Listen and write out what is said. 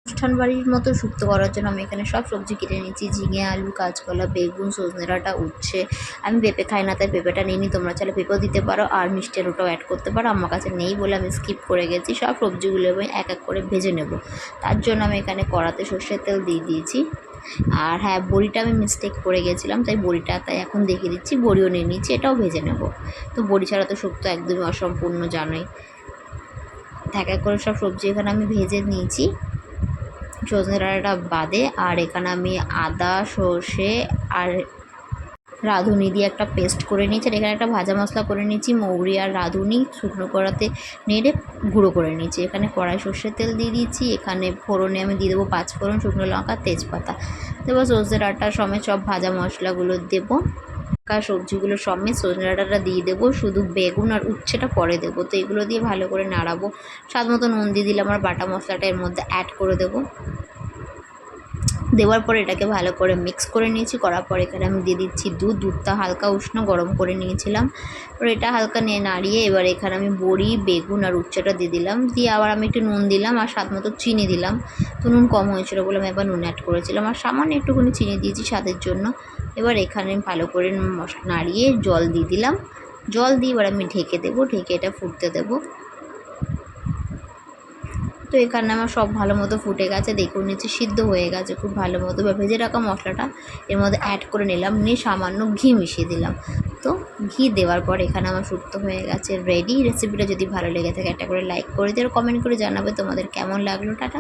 অনুষ্ঠান বাড়ির মতো শুক্তো করার জন্য আমি এখানে সব সবজি কেটে নিয়েছি, ঝিঙে, আলু, কাঁচকলা, বেগুন, সজনে ডাঁটা, উচ্ছে। আমি পেঁপে খাই না তাই পেঁপেটা নিইনি, তোমরা চাইলে পেঁপেও দিতে পারো আর মিষ্টি আলুটাও অ্যাড করতে পারো। আমার কাছে নেই বলে আমি স্কিপ করে গেছি। সব সবজিগুলো আমি এক এক করে ভেজে নেব। তার জন্য আমি এখানে কড়াতে সর্ষের তেল দিয়ে দিয়েছি। আর হ্যাঁ, বড়িটা আমি মিস্টেক করে গেছিলাম, তাই বড়িটা তাই এখন দেখিয়ে দিচ্ছি। বড়িও নিয়ে নিচ্ছি, এটাও ভেজে নেব। তো বড়ি ছাড়া তো শুক্তো একদমই অসম্পূর্ণ, জানোই। এক এক করে সব সবজি এখানে আমি ভেজে নিয়েছি, সজনে ডাঁটাটা বাদে। আর এখানে আমি আদা, সর্ষে আর রাঁধুনি দিয়ে একটা পেস্ট করে নিয়েছি। আর এখানে একটা ভাজা মশলা করে নিয়েছি, মৌরি আর রাঁধুনি শুকনো কড়াতে নেড়ে গুঁড়ো করে নিয়েছি। এখানে কড়াই সর্ষের তেল দিয়ে দিয়েছি। এখানে ফোড়নে আমি দিয়ে দেবো 5 ফোড়ন, শুকনো লঙ্কা, তেজপাতা দেবো। সজনে ডাঁটা সমেত সব ভাজা মশলাগুলো দেবো। সবজিগুলো সমেত সজনে ডাঁটাটা দিয়ে দেবো, শুধু বেগুন আর উচ্ছেটা পরে দেবো। তো এগুলো দিয়ে ভালো করে নাড়াবো। স্বাদ মতো নুন দিয়ে দিলাম, আর বাটা মশলাটা এর মধ্যে অ্যাড করে দেবো। দেওয়ার পরে এটাকে ভালো করে মিক্স করে নিয়েছি। করার পর এখানে আমি দিয়ে দিচ্ছি দুধটা হালকা উষ্ণ গরম করে নিয়েছিলাম। এবার এটা হালকা নিয়ে নাড়িয়ে এবার এখানে আমি বড়ি, বেগুন আর উচ্ছেটা দিয়ে দিলাম। দিয়ে আবার আমি একটু নুন দিলাম আর স্বাদ মতো চিনি দিলাম। তো নুন কম হয়েছিল বলে আমি এবার নুন অ্যাড করেছিলাম, আর সামান্য একটুখানি চিনি দিয়েছি স্বাদের জন্য। এবার এখানে ভালো করে নাড়িয়ে জল দিয়ে দিলাম। জল দিয়ে এবার আমি ঢেকে দেবো, ঢেকে এটা ফুটতে দেবো। তো এখানে আমার সব ভালো মতো ফুটে গেছে, দেখুন নিচে সিদ্ধ হয়ে গেছে খুব ভালো মতো। বা ভেজে রাখা মশলাটা এর মধ্যে অ্যাড করে নিলাম, নিয়ে সামান্য ঘি মিশিয়ে দিলাম। তো ঘি দেওয়ার পর এখানে আমার শুক্তো হয়ে গেছে রেডি। রেসিপিটা যদি ভালো লেগে থাকে একটা করে লাইক করে দিও আর কমেন্ট করে জানাবে তোমাদের কেমন লাগলো। টাটা।